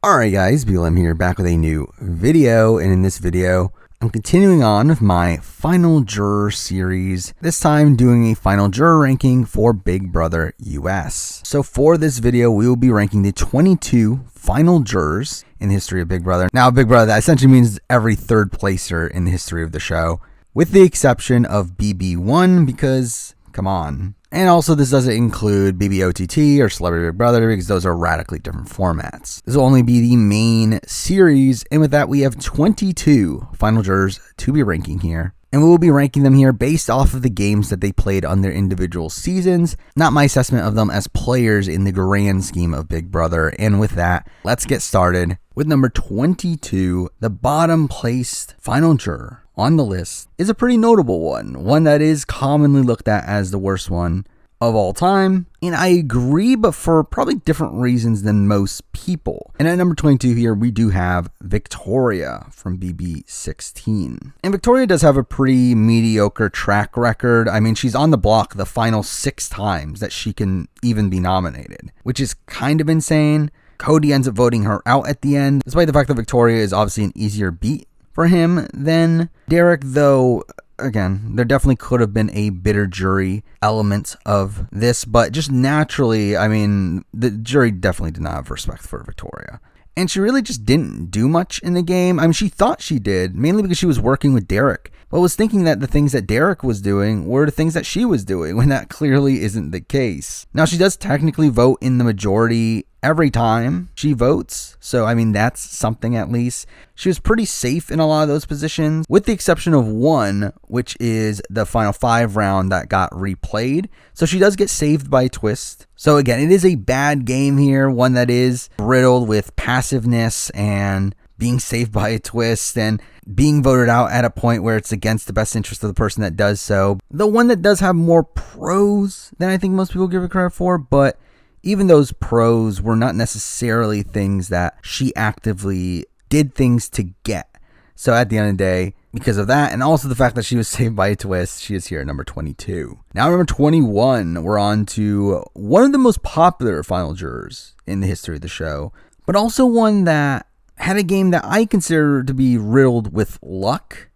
Alright guys, BLM here, back with a new video, and in this video, I'm continuing on with my Final Juror series, this time doing a Final Juror ranking for Big Brother US. So for this video, we will be ranking the 22 Final Jurors in the history of Big Brother. Now, Big Brother, that essentially means every third placer in the history of the show, with the exception of BB1, because, come on. And also, this doesn't include BBOTT or Celebrity Big Brother because those are radically different formats. This will only be the main series, and with that, we have 22 Final Jurors to be ranking here. And we will be ranking them here based off of the games that they played on their individual seasons, not my assessment of them as players in the grand scheme of Big Brother. And with that, let's get started with number 22, the bottom placed Final Juror on the list is a pretty notable one that is commonly looked at as the worst one of all time. And I agree, but for probably different reasons than most people. And at number 22 here, we do have Victoria from BB16. And Victoria does have a pretty mediocre track record. I mean, she's on the block the final 6 times that she can even be nominated, which is kind of insane. Cody ends up voting her out at the end, despite the fact that Victoria is obviously an easier beat for him than Derek, though, again, there definitely could have been a bitter jury element of this, but just naturally, I mean, the jury definitely did not have respect for Victoria. And she really just didn't do much in the game. I mean, she thought she did, mainly because she was working with Derek, but was thinking that the things that Derek was doing were the things that she was doing, when that clearly isn't the case. Now, she does technically vote in the majority every time she votes, so I mean, that's something at least. She was pretty safe in a lot of those positions, with the exception of one, which is the final 5 round that got replayed. So she does get saved by a twist. So again, it is a bad game here, one that is riddled with passiveness and being saved by a twist and being voted out at a point where it's against the best interest of the person that does so. The one that does have more pros than I think most people give it credit for, but even those pros were not necessarily things that she actively did things to get. So at the end of the day, because of that, and also the fact that she was saved by a twist, she is here at number 22. Now, number 21, we're on to one of the most popular Final Jurors in the history of the show, but also one that had a game that I consider to be riddled with luck,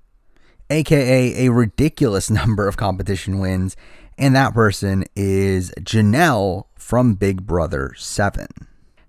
aka a ridiculous number of competition wins, and that person is Janelle from Big Brother 7.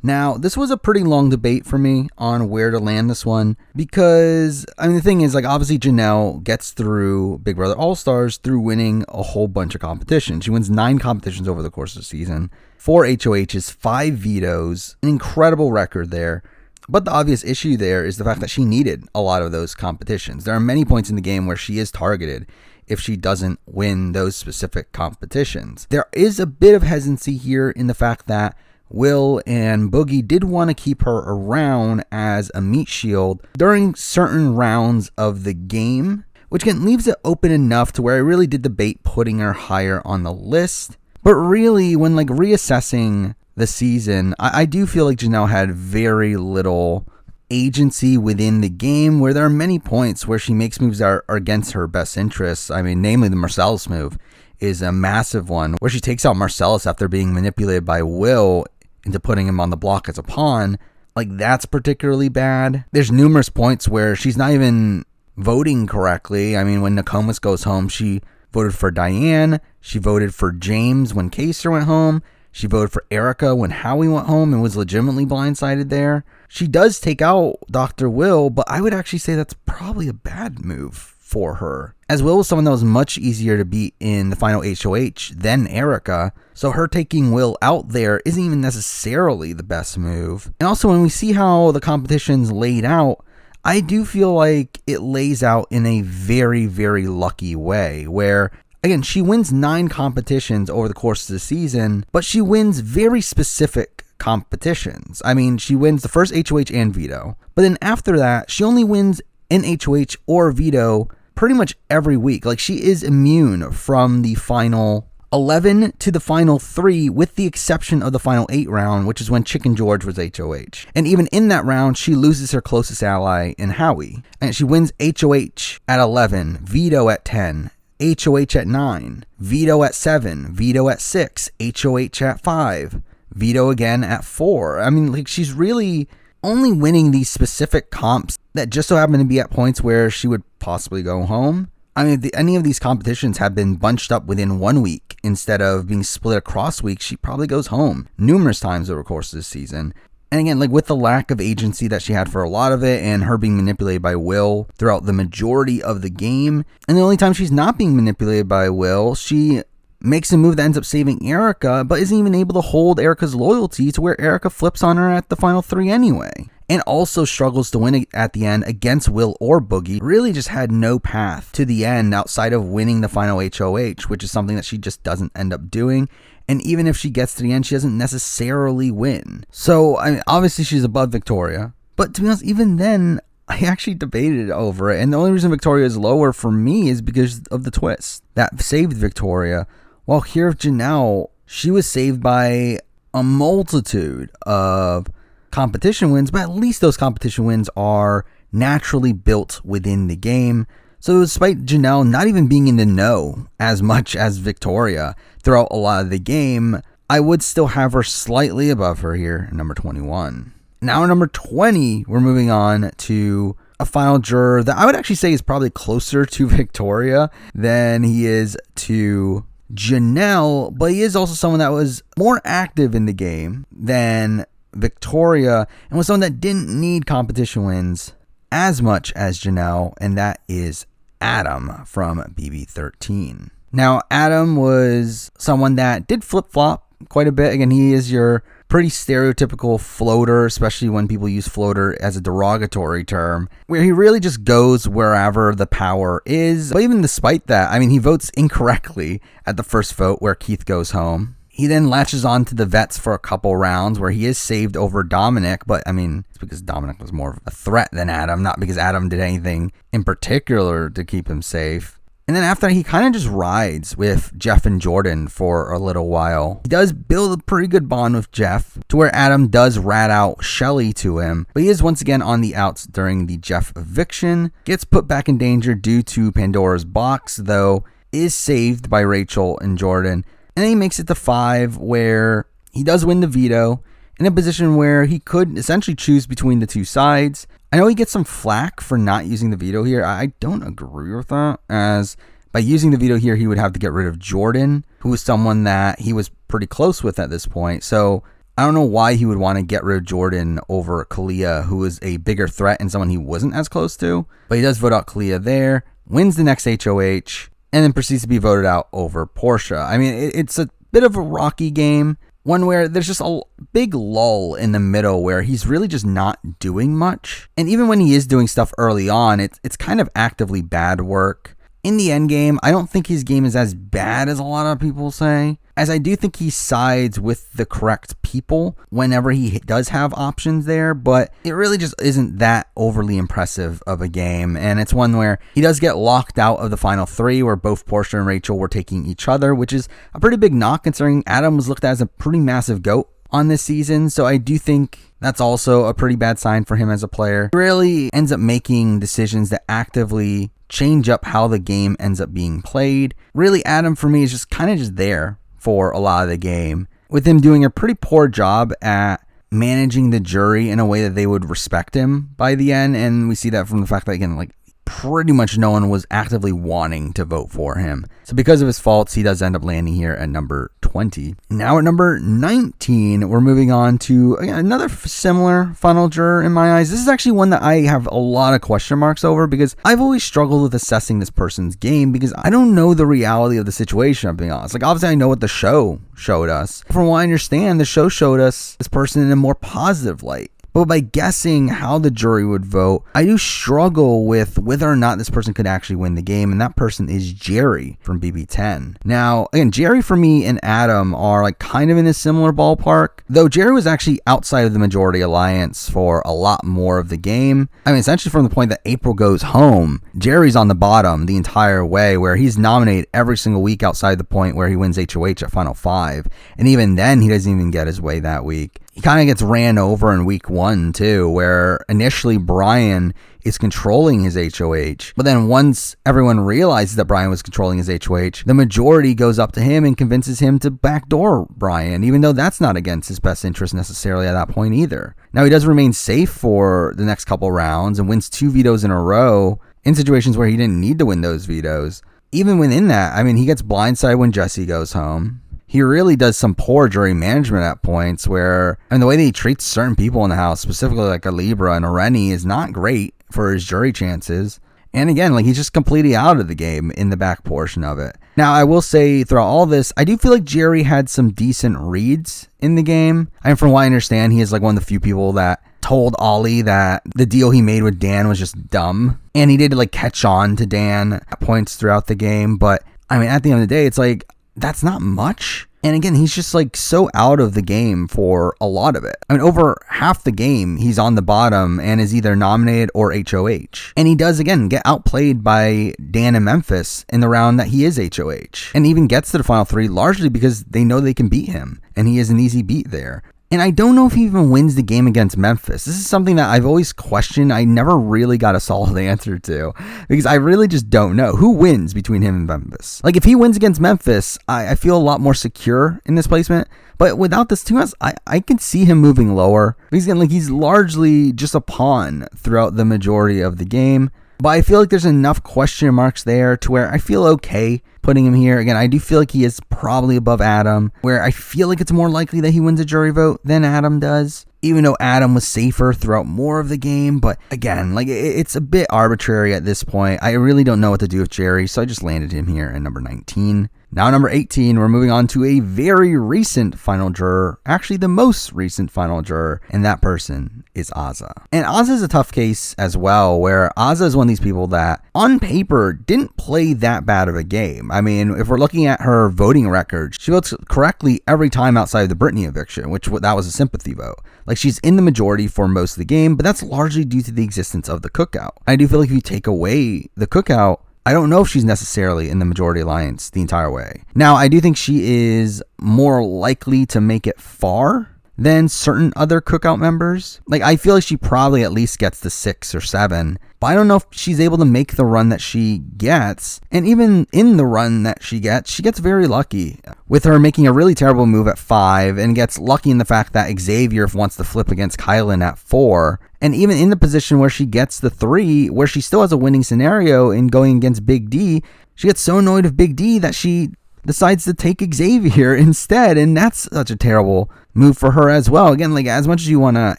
Now, this was a pretty long debate for me on where to land this one, because, I mean, the thing is, like, obviously Janelle gets through Big Brother All-Stars through winning a whole bunch of competitions. She wins 9 competitions over the course of the season, 4 HOHs, 5 vetoes, an incredible record there. But the obvious issue there is the fact that she needed a lot of those competitions. There are many points in the game where she is targeted if she doesn't win those specific competitions. There is a bit of hesitancy here in the fact that Will and Boogie did want to keep her around as a meat shield during certain rounds of the game, which again leaves it open enough to where I really did debate putting her higher on the list. But really, when like reassessing the season, I do feel like Janelle had very little agency within the game, where there are many points where she makes moves that are against her best interests. I mean, namely the Marcellus move is a massive one, where she takes out Marcellus after being manipulated by Will into putting him on the block as a pawn. Like, that's particularly bad. There's numerous points where she's not even voting correctly. I mean, when Nokomis goes home, she voted for Diane. She voted for James when Kaser went home. She voted for Erica when Howie went home and was legitimately blindsided there. She does take out Dr. Will, but I would actually say that's probably a bad move for her, as Will was someone that was much easier to beat in the final HOH than Erica. So her taking Will out there isn't even necessarily the best move. And also, when we see how the competition's laid out, I do feel like it lays out in a very, very lucky way, where again, she wins 9 competitions over the course of the season, but she wins very specific competitions. I mean, she wins the first HOH and veto, but then after that, she only wins an HOH or veto pretty much every week. Like, she is immune from the final 11 to the final 3, with the exception of the final 8 round, which is when Chicken George was HOH. And even in that round, she loses her closest ally in Howie. And she wins HOH at 11, veto at 10, HOH at 9, veto at 7, veto at 6, HOH at 5, veto again at 4. I mean, like, she's really only winning these specific comps that just so happen to be at points where she would possibly go home. I mean, if any of these competitions have been bunched up within 1 week instead of being split across weeks, she probably goes home numerous times over the course of this season. And again, like with the lack of agency that she had for a lot of it and her being manipulated by Will throughout the majority of the game, and the only time she's not being manipulated by Will, she makes a move that ends up saving Erica, but isn't even able to hold Erica's loyalty to where Erica flips on her at the final 3 anyway. And also struggles to win at the end against Will or Boogie. Really just had no path to the end outside of winning the final HOH, which is something that she just doesn't end up doing. And even if she gets to the end, she doesn't necessarily win. So, I mean, obviously she's above Victoria. But to be honest, even then, I actually debated over it. And the only reason Victoria is lower for me is because of the twist that saved Victoria. While here with Janelle, she was saved by a multitude of competition wins, but at least those competition wins are naturally built within the game. So despite Janelle not even being in the know as much as Victoria throughout a lot of the game, I would still have her slightly above her here, number 21. Now number 20, we're moving on to a final juror that I would actually say is probably closer to Victoria than he is to Janelle, but he is also someone that was more active in the game than Victoria and was someone that didn't need competition wins as much as Janelle, and that is Adam from BB13. Now, Adam was someone that did flip-flop quite a bit. Again, he is your pretty stereotypical floater, especially when people use floater as a derogatory term, where he really just goes wherever the power is. But even despite that, I mean, he votes incorrectly at the first vote where Keith goes home. He then latches on to the vets for a couple rounds where he is saved over Dominic, but I mean, it's because Dominic was more of a threat than Adam, not because Adam did anything in particular to keep him safe. And then after that, he kind of just rides with Jeff and Jordan for a little while. He does build a pretty good bond with Jeff to where Adam does rat out Shelly to him, but he is once again on the outs during the Jeff eviction, gets put back in danger due to Pandora's box, though is saved by Rachel and Jordan. And then he makes it to 5 where he does win the veto in a position where he could essentially choose between the two sides. I know he gets some flack for not using the veto here. I don't agree with that, as by using the veto here, he would have to get rid of Jordan, who was someone that he was pretty close with at this point. So I don't know why he would want to get rid of Jordan over Kalia, who was a bigger threat and someone he wasn't as close to. But he does vote out Kalia there, wins the next HOH, and then proceeds to be voted out over Portia. I mean, it's a bit of a rocky game. One where there's just a big lull in the middle where he's really just not doing much. And even when he is doing stuff early on, it's kind of actively bad work. In the end game, I don't think his game is as bad as a lot of people say, as I do think he sides with the correct people whenever he does have options there, but it really just isn't that overly impressive of a game. And it's one where he does get locked out of the final 3 where both Portia and Rachel were taking each other, which is a pretty big knock considering Adam was looked at as a pretty massive GOAT on this season. So I do think that's also a pretty bad sign for him as a player. He really ends up making decisions that actively change up how the game ends up being played. Really, Adam for me is just kind of just there for a lot of the game, with him doing a pretty poor job at managing the jury in a way that they would respect him by the end. And we see that from the fact that, again, like pretty much no one was actively wanting to vote for him. So because of his faults, he does end up landing here at number 20. Now at number 19, we're moving on to another similar final juror in my eyes. This is actually one that I have a lot of question marks over because I've always struggled with assessing this person's game because I don't know the reality of the situation, I'm being honest. Like, obviously I know what the show showed us. From what I understand, the show showed us this person in a more positive light. But by guessing how the jury would vote, I do struggle with whether or not this person could actually win the game, and that person is Jerry from BB10. Now, again, Jerry for me and Adam are like kind of in a similar ballpark, though Jerry was actually outside of the majority alliance for a lot more of the game. I mean, essentially from the point that April goes home, Jerry's on the bottom the entire way, where he's nominated every single week outside the point where he wins HOH at Final 5, and even then he doesn't even get his way that week. he kind of gets ran over in week 1 too, where initially Brian is controlling his HOH. But then once everyone realizes that Brian was controlling his HOH, the majority goes up to him and convinces him to backdoor Brian, even though that's not against his best interest necessarily at that point either. Now, he does remain safe for the next couple rounds and wins 2 vetoes in a row in situations where he didn't need to win those vetoes. Even within that, I mean, he gets blindsided when Jesse goes home. He really does some poor jury management at points where, and the way that he treats certain people in the house, specifically like a Libra and a Rennie, is not great for his jury chances. And again, like, he's just completely out of the game in the back portion of it. Now, I will say throughout all this, I do feel like Jerry had some decent reads in the game. And from what I understand, he is like one of the few people that told Ollie that the deal he made with Dan was just dumb. And he did like catch on to Dan at points throughout the game. But I mean, at the end of the day, it's like, that's not much. And again, he's just like so out of the game for a lot of it. I mean, over half the game, he's on the bottom and is either nominated or HOH. And he does, again, get outplayed by Dan and Memphis in the round that he is HOH. And even gets to the final 3 largely because they know they can beat him. And he is an easy beat there. And I don't know if he even wins the game against Memphis. This is something that I've always questioned. I never really got a solid answer to, because I really just don't know who wins between him and Memphis. Like, if he wins against Memphis, I feel a lot more secure in this placement. But without this 2 months, I can see him moving lower. Because again, like, he's largely just a pawn throughout the majority of the game. But I feel like there's enough question marks there to where I feel okay putting him here. Again, I do feel like he is probably above Adam, where I feel like it's more likely that he wins a jury vote than Adam does, even though Adam was safer throughout more of the game. But again, like, it's a bit arbitrary at this point. I really don't know what to do with Jerry, so I just landed him here at number 19. Now, number 18, we're moving on to a very recent final juror, actually the most recent final juror, and that person is Azah. And Azah is a tough case as well, where Azah is one of these people that, on paper, didn't play that bad of a game. I mean, if we're looking at her voting record, she votes correctly every time outside of the Britney eviction, which that was a sympathy vote. Like, she's in the majority for most of the game, but that's largely due to the existence of the cookout. I do feel like if you take away the cookout, I don't know if she's necessarily in the majority alliance the entire way. Now, I do think she is more likely to make it far than certain other cookout members. Like, I feel like she probably at least gets to 6 or 7, but I don't know if she's able to make the run that she gets. And even in the run that she gets very lucky, with her making a really terrible move at 5, and gets lucky in the fact that Xavier wants to flip against Kylan at 4. And even in the position where she gets the 3, where she still has a winning scenario in going against Big D, she gets so annoyed with Big D that she decides to take Xavier instead. And that's such a terrible move for her as well. Again, like, as much as you want to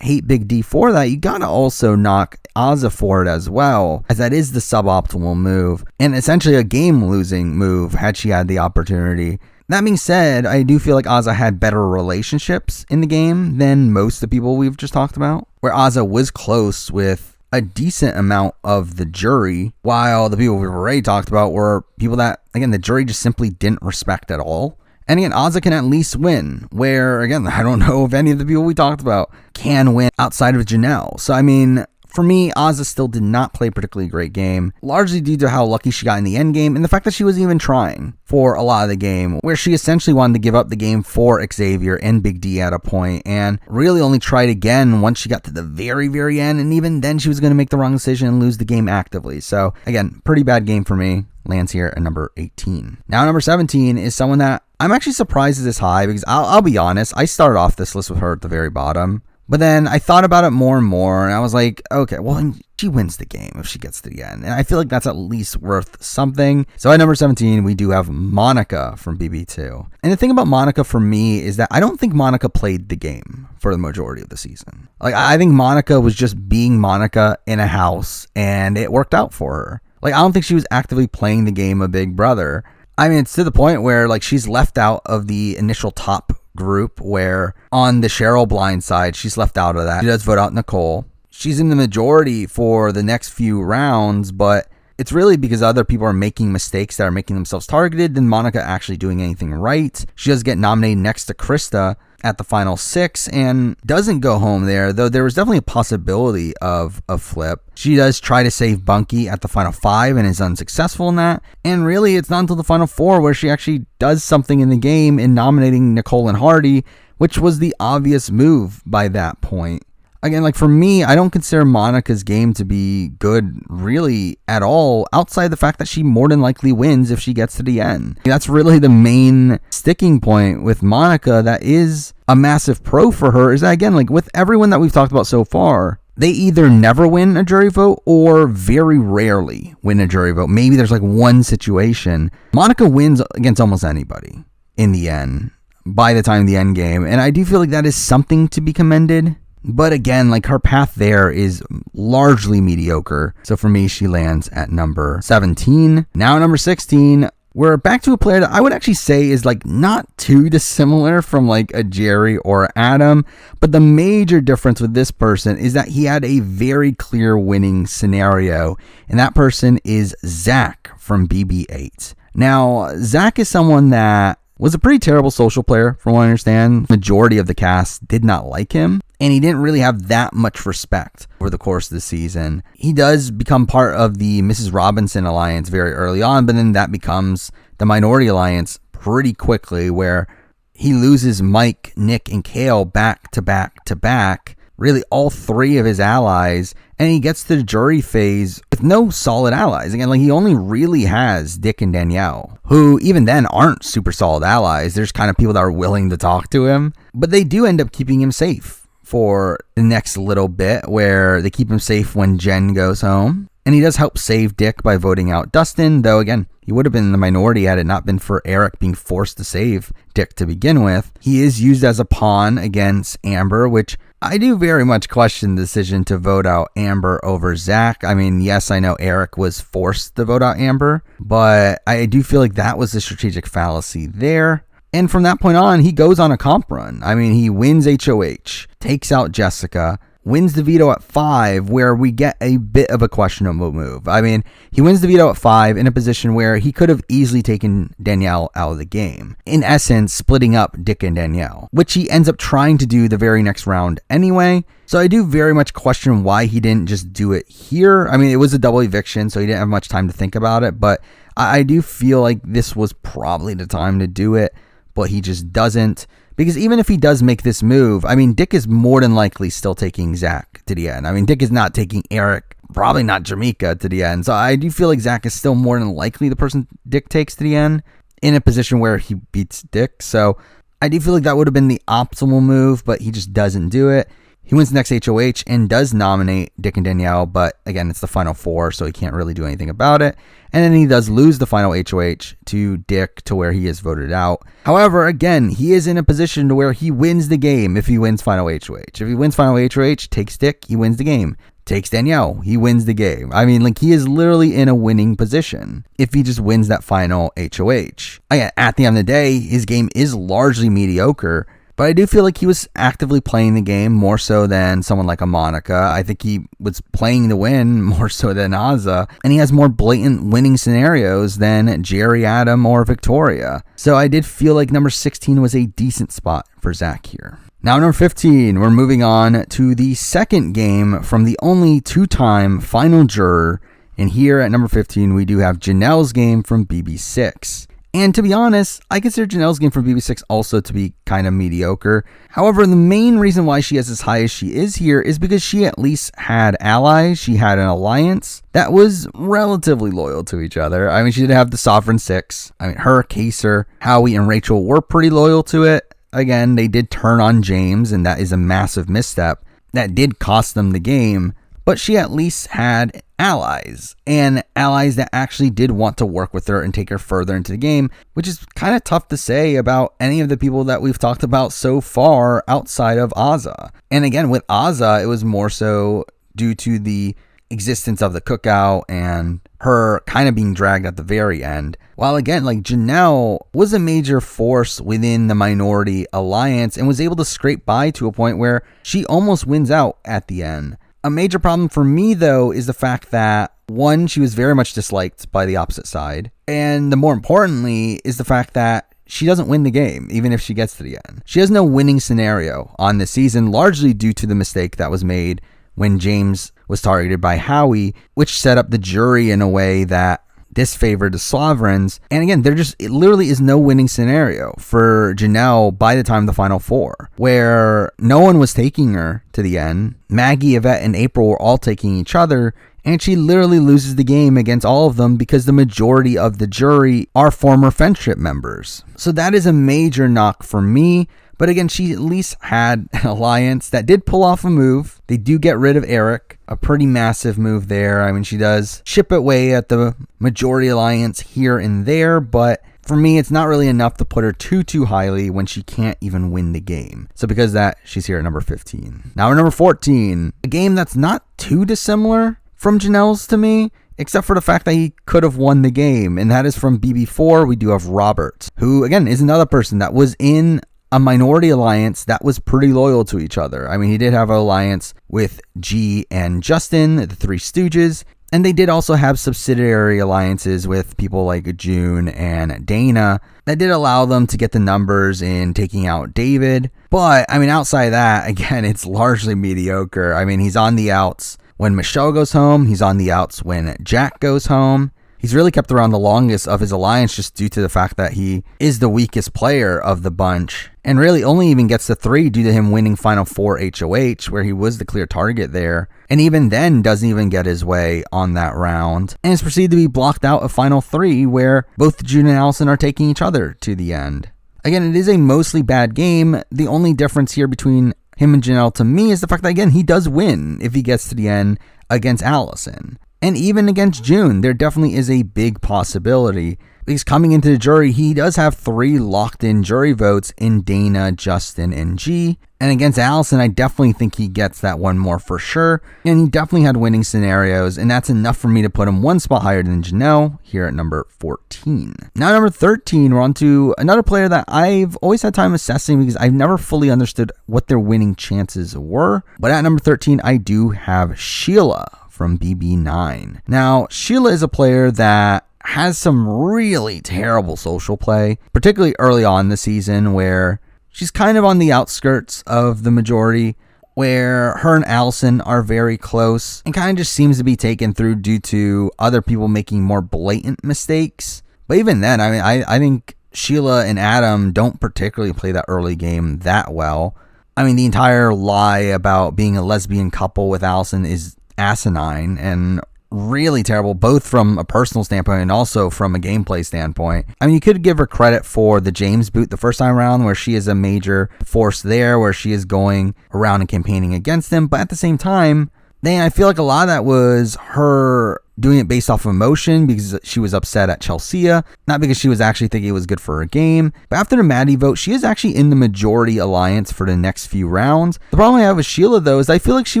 hate Big D for that, you got to also knock Azah for it as well, as that is the suboptimal move and essentially a game-losing move had she had the opportunity. That being said, I do feel like Azah had better relationships in the game than most of the people we've just talked about, where Azah was close with a decent amount of the jury, while the people we've already talked about were people that, again, the jury just simply didn't respect at all. And again, Azah can at least win, where, again, I don't know if any of the people we talked about can win outside of Janelle. So, I mean, for me, Azah still did not play a particularly great game, largely due to how lucky she got in the end game and the fact that she wasn't even trying for a lot of the game, where she essentially wanted to give up the game for Xavier and Big D at a point, and really only tried again once she got to the very, very end, and even then she was going to make the wrong decision and lose the game actively. So again, pretty bad game for me. Lands here at number 18. Now, number 17 is someone that I'm actually surprised is this high, because I'll be honest, I started off this list with her at the very bottom. But then I thought about it more and more, and I was like, okay, well, she wins the game if she gets to the end. And I feel like that's at least worth something. So at number 17, we do have Monica from BB2. And the thing about Monica for me is that I don't think Monica played the game for the majority of the season. Like, I think Monica was just being Monica in a house, and it worked out for her. Like, I don't think she was actively playing the game of Big Brother. I mean, it's to the point where, like, she's left out of the initial top group, where on the Cheryl blind side, she's left out of that. She does vote out Nicole. She's in the majority for the next few rounds, but it's really because other people are making mistakes that are making themselves targeted than Monica actually doing anything right. She does get nominated next to Krista at the final 6 and doesn't go home there, though there was definitely a possibility of a flip. She does try to save Bunky at the final 5 and is unsuccessful in that. And really, it's not until the final 4 where she actually does something in the game in nominating Nicole and Hardy, which was the obvious move by that point. Again, like for me, I don't consider Monica's game to be good really at all, outside the fact that she more than likely wins if she gets to the end. That's really the main sticking point with Monica that is a massive pro for her, is that, again, like with everyone that we've talked about so far, they either never win a jury vote or very rarely win a jury vote. Maybe there's like one situation. Monica wins against almost anybody in the end, by the time of the end game. And I do feel like that is something to be commended. But again, like her path there is largely mediocre. So for me, she lands at number 17. Now number 16, we're back to a player that I would actually say is like not too dissimilar from like a Jerry or Adam. But the major difference with this person is that he had a very clear winning scenario. And that person is Zach from BB8. Now, Zach is someone that was a pretty terrible social player, from what I understand. Majority of the cast did not like him, and he didn't really have that much respect over the course of the season. He does become part of the Mrs. Robinson alliance very early on, but then that becomes the Minority Alliance pretty quickly, where he loses Mike, Nick, and Kale back to back to back, really all three of his allies, and he gets to the jury phase with no solid allies. Again, like he only really has Dick and Danielle, who even then aren't super solid allies. There's kind of people that are willing to talk to him, but they do end up keeping him safe for the next little bit, where they keep him safe when Jen goes home. And he does help save Dick by voting out Dustin, though again, he would have been in the minority had it not been for Eric being forced to save Dick to begin with. He is used as a pawn against Amber, which I do very much question the decision to vote out Amber over Zach. I mean, yes, I know Eric was forced to vote out Amber, but I do feel like that was a strategic fallacy there. And from that point on, he goes on a comp run. I mean, he wins HOH, takes out Jessica, wins the veto at 5, where we get a bit of a questionable move. I mean, he wins the veto at 5 in a position where he could have easily taken Danielle out of the game. In essence, splitting up Dick and Danielle, which he ends up trying to do the very next round anyway. So I do very much question why he didn't just do it here. I mean, it was a double eviction, so he didn't have much time to think about it. But I do feel like this was probably the time to do it, but he just doesn't. Because even if he does make this move, I mean, Dick is more than likely still taking Zach to the end. I mean, Dick is not taking Eric, probably not Jamaica to the end. So I do feel like Zach is still more than likely the person Dick takes to the end in a position where he beats Dick. So I do feel like that would have been the optimal move, but he just doesn't do it. He wins the next HOH and does nominate Dick and Danielle, but again, it's the final 4, so he can't really do anything about it. And then he does lose the final HOH to Dick, to where he is voted out. However, again, he is in a position to where he wins the game if he wins final HOH. If he wins final HOH, takes Dick, he wins the game. Takes Danielle, he wins the game. I mean, like, he is literally in a winning position if he just wins that final HOH. Again, at the end of the day, his game is largely mediocre, but I do feel like he was actively playing the game more so than someone like a Monica. I think he was playing to win more so than Azah. And he has more blatant winning scenarios than Jerry, Adam, or Victoria. So I did feel like number 16 was a decent spot for Zach here. Now number 15, we're moving on to the second game from the only 2-time final juror. And here at number 15, we do have Janelle's game from BB6. And to be honest, I consider Janelle's game from BB6 also to be kind of mediocre. However, the main reason why she is as high as she is here is because she at least had allies. She had an alliance that was relatively loyal to each other. I mean, she did have the Sovereign Six. I mean, her, Kaser, Howie, and Rachel were pretty loyal to it. Again, they did turn on James, and that is a massive misstep. That did cost them the game. But she at least had allies, and allies that actually did want to work with her and take her further into the game, which is kind of tough to say about any of the people that we've talked about so far outside of Azah. And again, with Azah, it was more so due to the existence of the cookout and her kind of being dragged at the very end. While again, like, Janelle was a major force within the Minority Alliance and was able to scrape by to a point where she almost wins out at the end. A major problem for me, though, is the fact that, one, she was very much disliked by the opposite side. And the more importantly is the fact that she doesn't win the game, even if she gets to the end. She has no winning scenario on this season, largely due to the mistake that was made when James was targeted by Howie, which set up the jury in a way that disfavored the sovereigns. And again, it literally is no winning scenario for Janelle by the time of the Final Four, where no one was taking her to the end. Maggie, Yvette, and April were all taking each other, and she literally loses the game against all of them because the majority of the jury are former friendship members. So that is a major knock for me. But again, she at least had an alliance that did pull off a move. They do get rid of Eric, a pretty massive move there. I mean, she does chip away at the majority alliance here and there, but for me, it's not really enough to put her too highly when she can't even win the game. So because of that, she's here at number 15. Now we're number 14, a game that's not too dissimilar from Janelle's to me, except for the fact that he could have won the game, and that is from BB4. We do have Robert, who again is another person that was in a minority alliance that was pretty loyal to each other. I mean, he did have an alliance with G and Justin, the Three Stooges, and they did also have subsidiary alliances with people like June and Dana that did allow them to get the numbers in taking out David. But I mean, outside of that, again, it's largely mediocre. I mean, he's on the outs when Michelle goes home. He's on the outs when Jack goes home. He's really kept around the longest of his alliance just due to the fact that he is the weakest player of the bunch, and really only even gets to 3 due to him winning Final Four HOH, where he was the clear target there, and even then doesn't even get his way on that round, and is proceeded to be blocked out of Final 3, where both June and Allison are taking each other to the end. Again, it is a mostly bad game. The only difference here between him and Janelle to me is the fact that, again, he does win if he gets to the end against Allison. And even against June, there definitely is a big possibility. Because coming into the jury, he does have 3 locked-in jury votes in Dana, Justin, and G. And against Allison, I definitely think he gets that one more for sure. And he definitely had winning scenarios, and that's enough for me to put him one spot higher than Janelle, here at number 14. Now, number 13, we're on to another player that I've always had time assessing because I've never fully understood what their winning chances were. But at number 13, I do have Sheila from BB9. Now, Sheila is a player that has some really terrible social play, particularly early on in the season, where she's kind of on the outskirts of the majority, where her and Allison are very close and kind of just seems to be taken through due to other people making more blatant mistakes. But even then, I mean, I think Sheila and Adam don't particularly play that early game that well. I mean, the entire lie about being a lesbian couple with Allison is asinine and really terrible, both from a personal standpoint and also from a gameplay standpoint. I mean, you could give her credit for the James boot the first time around, where she is a major force there, where she is going around and campaigning against him. But at the same time, then I feel like a lot of that was her doing it based off of emotion because she was upset at Chelsea, not because she was actually thinking it was good for her game. But after the Maddie vote, she is actually in the majority alliance for the next few rounds. The problem I have with Sheila, though, is I feel like she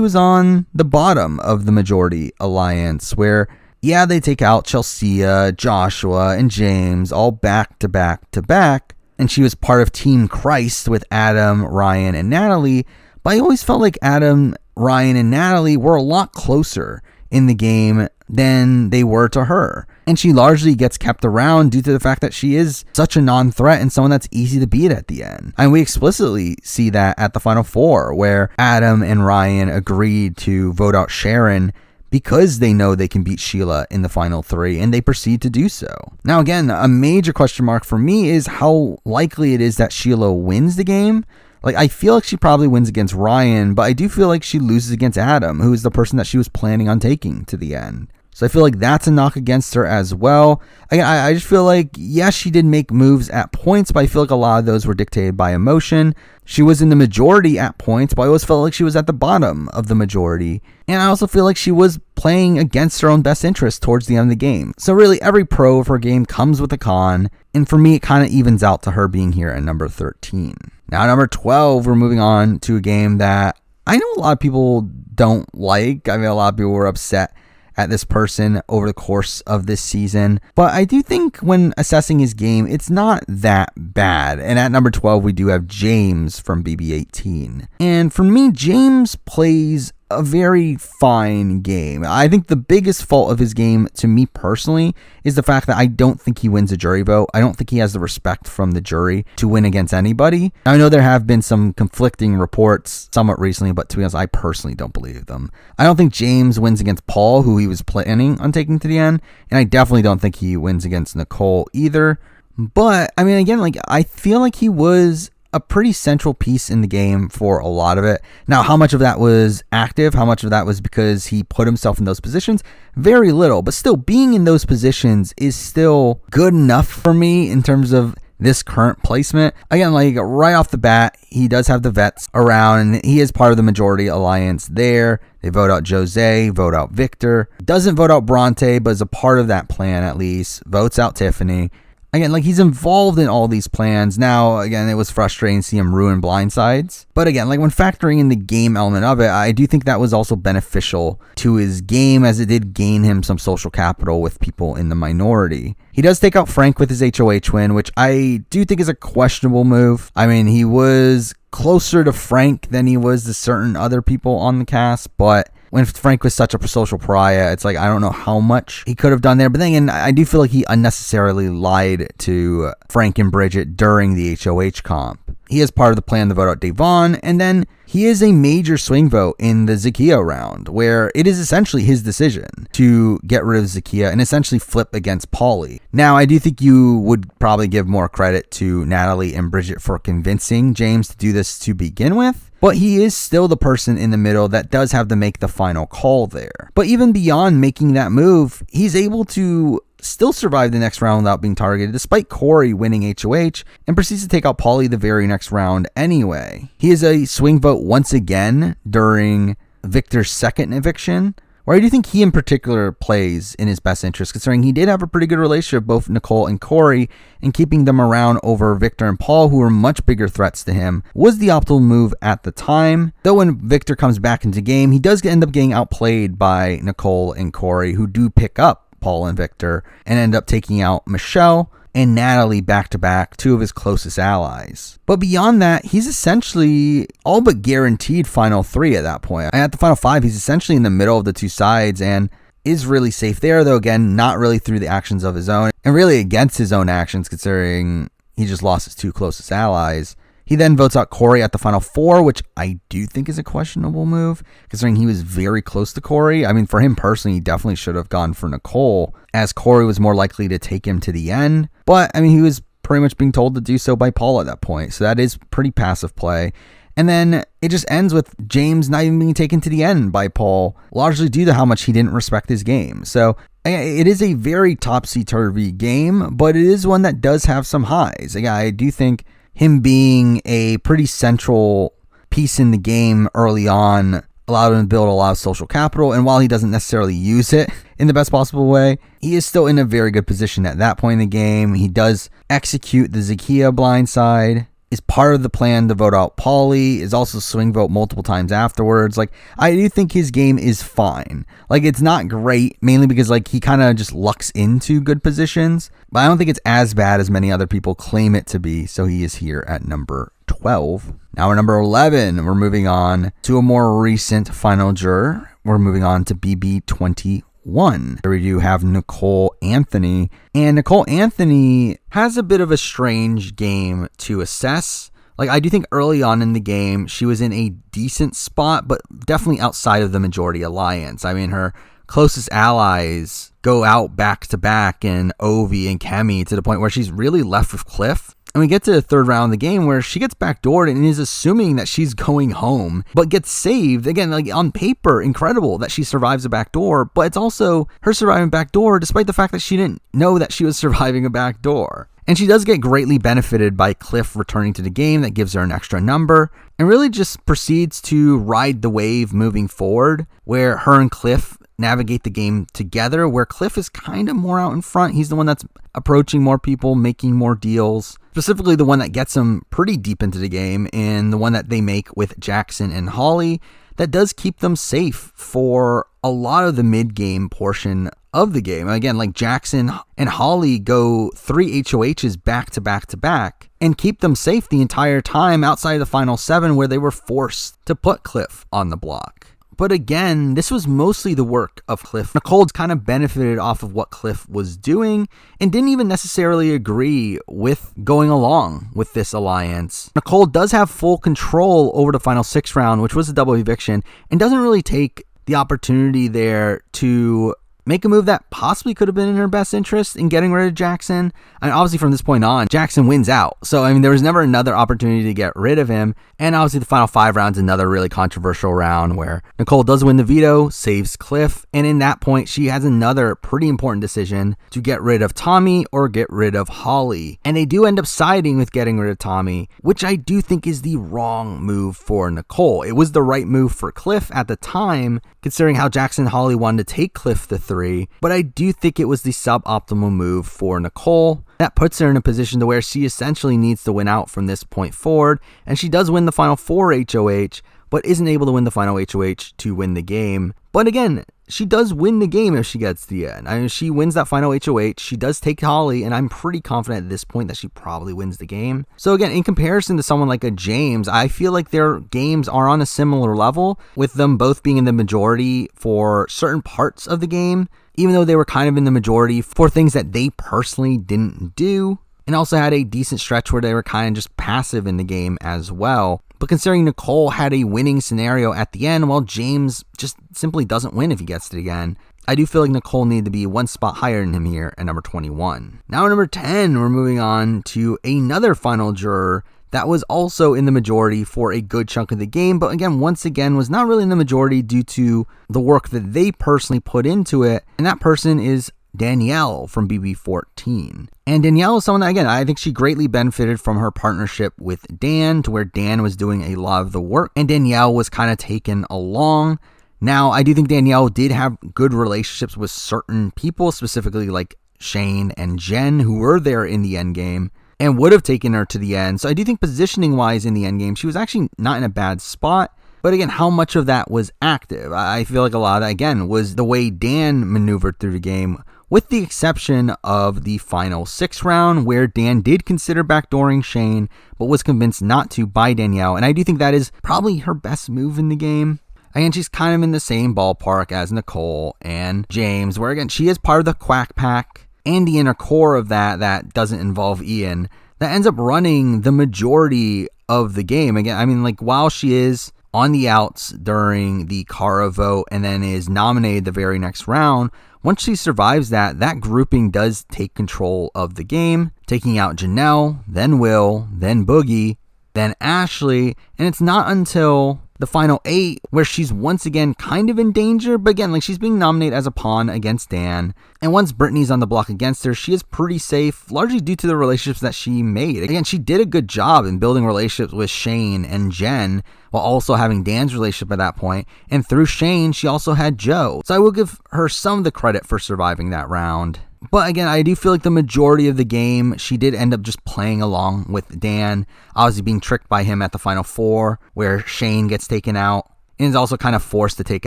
was on the bottom of the majority alliance, where, yeah, they take out Chelsea, Joshua, and James all back to back to back, and she was part of Team Christ with Adam, Ryan, and Natalie. But I always felt like Adam, Ryan, and Natalie were a lot closer in the game than they were to her. And she largely gets kept around due to the fact that she is such a non-threat and someone that's easy to beat at the end. And we explicitly see that at the Final Four, where Adam and Ryan agreed to vote out Sharon because they know they can beat Sheila in the final 3, and they proceed to do so. Now, again, a major question mark for me is how likely it is that Sheila wins the game. Like, I feel like she probably wins against Ryan, but I do feel like she loses against Adam, who is the person that she was planning on taking to the end. So I feel like that's a knock against her as well. I just feel like, yes, she did make moves at points, but I feel like a lot of those were dictated by emotion. She was in the majority at points, but I always felt like she was at the bottom of the majority. And I also feel like she was playing against her own best interest towards the end of the game. So really, every pro of her game comes with a con. And for me, it kind of evens out to her being here at number 13. Now, at number 12, we're moving on to a game that I know a lot of people don't like. I mean, a lot of people were upset at this person over the course of this season. But I do think when assessing his game, it's not that bad. And at number 12, we do have James from BB18. And for me, James plays a very fine game. I think the biggest fault of his game, to me personally, is the fact that I don't think he wins a jury vote. I don't think he has the respect from the jury to win against anybody. I know there have been some conflicting reports somewhat recently, but to be honest, I personally don't believe them. I don't think James wins against Paul, who he was planning on taking to the end, and I definitely don't think he wins against Nicole either. But, I mean, again, I feel like he was a pretty central piece in the game for a lot of it. Now, how much of that was active? How much of that was because he put himself in those positions? Very little, but still being in those positions is still good enough for me in terms of this current placement. Again, right off the bat, he does have the vets around and he is part of the majority alliance there. They vote out Jose, vote out Victor, doesn't vote out Bronte, but is a part of that plan at least, votes out Tiffany. Again, he's involved in all these plans. Now, again, it was frustrating to see him ruin blindsides. But again, when factoring in the game element of it, I do think that was also beneficial to his game as it did gain him some social capital with people in the minority. He does take out Frank with his HOH win, which I do think is a questionable move. I mean, he was closer to Frank than he was to certain other people on the cast, but when Frank was such a social pariah, it's I don't know how much he could have done there. But then again, I do feel like he unnecessarily lied to Frank and Bridget during the HOH comp. He is part of the plan to vote out Devon, and then he is a major swing vote in the Zakiya round, where it is essentially his decision to get rid of Zakiya and essentially flip against Pauly. Now, I do think you would probably give more credit to Natalie and Bridget for convincing James to do this to begin with, but he is still the person in the middle that does have to make the final call there. But even beyond making that move, he's able to still survive the next round without being targeted, despite Corey winning HOH, and proceeds to take out Pauly the very next round anyway. He is a swing vote once again during Victor's second eviction, where I do think he in particular plays in his best interest, considering he did have a pretty good relationship with both Nicole and Corey, and keeping them around over Victor and Paul, who were much bigger threats to him, was the optimal move at the time. Though when Victor comes back into game, he does end up getting outplayed by Nicole and Corey, who do pick up Paul and Victor and end up taking out Michelle and Natalie back-to-back, two of his closest allies. But beyond that, he's essentially all but guaranteed final three at that point. And at the final five, he's essentially in the middle of the two sides and is really safe there, though again, not really through the actions of his own, and really against his own actions, considering he just lost his two closest allies. He then votes out Corey at the final four, which I do think is a questionable move, considering he was very close to Corey. I mean, for him personally, he definitely should have gone for Nicole, as Corey was more likely to take him to the end. But, I mean, he was pretty much being told to do so by Paul at that point, so that is pretty passive play. And then it just ends with James not even being taken to the end by Paul, largely due to how much he didn't respect his game. So it is a very topsy-turvy game, but it is one that does have some highs. Again, I do think him being a pretty central piece in the game early on allowed him to build a lot of social capital, and while he doesn't necessarily use it in the best possible way, he is still in a very good position at that point in the game. He does execute the Zakiya blindside, is part of the plan to vote out Pauly, is also swing vote multiple times afterwards. I do think his game is fine. It's not great, mainly because he kind of just lucks into good positions, but I don't think it's as bad as many other people claim it to be, so he is here at number 12. Now we're number 11. We're moving on to a more recent final juror. We're moving on to BB21. Here we do have Nicole Anthony, and Nicole Anthony has a bit of a strange game to assess. I do think early on in the game, she was in a decent spot, but definitely outside of the majority alliance. I mean, her closest allies go out back to back in Ovi and Kemi to the point where she's really left with Cliff. And we get to the third round of the game where she gets backdoored and is assuming that she's going home, but gets saved. Again, on paper, incredible that she survives a backdoor, but it's also her surviving a backdoor despite the fact that she didn't know that she was surviving a backdoor. And she does get greatly benefited by Cliff returning to the game. That gives her an extra number and really just proceeds to ride the wave moving forward, where her and Cliff navigate the game together, where Cliff is kind of more out in front. He's the one that's approaching more people, making more deals, specifically the one that gets him pretty deep into the game, and the one that they make with Jackson and Holly that does keep them safe for a lot of the mid-game portion of the game. Again, Jackson and Holly go 3 HOHs back to back to back and keep them safe the entire time outside of the final 7, where they were forced to put Cliff on the block. But again, this was mostly the work of Cliff. Nicole kind of benefited off of what Cliff was doing and didn't even necessarily agree with going along with this alliance. Nicole does have full control over the final 6 round, which was a double eviction, and doesn't really take the opportunity there to make a move that possibly could have been in her best interest in getting rid of Jackson. And obviously from this point on, Jackson wins out. So, I mean, there was never another opportunity to get rid of him. And obviously the final 5 rounds, another really controversial round where Nicole does win the veto, saves Cliff. And in that point, she has another pretty important decision to get rid of Tommy or get rid of Holly. And they do end up siding with getting rid of Tommy, which I do think is the wrong move for Nicole. It was the right move for Cliff at the time, considering how Jackson and Holly wanted to take Cliff to 3. But I do think it was the suboptimal move for Nicole. That puts her in a position to where she essentially needs to win out from this point forward. And she does win the final 4 HOH, but isn't able to win the final HOH to win the game. But again, she does win the game if she gets to the end. I mean, she wins that final HOH. She does take Holly, and I'm pretty confident at this point that she probably wins the game. So again, in comparison to someone like a James, I feel like their games are on a similar level, with them both being in the majority for certain parts of the game, even though they were kind of in the majority for things that they personally didn't do, and also had a decent stretch where they were kind of just passive in the game as well. But considering Nicole had a winning scenario at the end, while James just simply doesn't win if he gets to the end, I do feel like Nicole needed to be one spot higher than him here at number 21. Now at number 10, we're moving on to another final juror that was also in the majority for a good chunk of the game, but again, once again, was not really in the majority due to the work that they personally put into it, and that person is Danielle from BB14. And Danielle is someone that, again, I think she greatly benefited from her partnership with Dan, to where Dan was doing a lot of the work and Danielle was kind of taken along. Now, I do think Danielle did have good relationships with certain people, specifically like Shane and Jen, who were there in the end game and would have taken her to the end. So I do think positioning wise in the end game, she was actually not in a bad spot. But again, how much of that was active? I feel like a lot of that, again, was the way Dan maneuvered through the game, with the exception of the final 6 round, where Dan did consider backdooring Shane, but was convinced not to by Danielle. And I do think that is probably her best move in the game. Again, she's kind of in the same ballpark as Nicole and James, where again, she is part of the Quack Pack and the inner core of that doesn't involve Ian, that ends up running the majority of the game. Again, I mean, like, while she is on the outs during the Kara vote and then is nominated the very next round, once she survives that grouping does take control of the game, taking out Janelle, then Will, then Boogie, then Ashley, and it's not until the final 8 where she's once again kind of in danger, but again, like, she's being nominated as a pawn against Dan, and once Brittany's on the block against her, she is pretty safe, largely due to the relationships that she made. Again, she did a good job in building relationships with Shane and Jen, while also having Dan's relationship at that point, and through Shane, she also had Joe. So I will give her some of the credit for surviving that round. But again, I do feel like the majority of the game, she did end up just playing along with Dan, obviously being tricked by him at the final 4, where Shane gets taken out, and is also kind of forced to take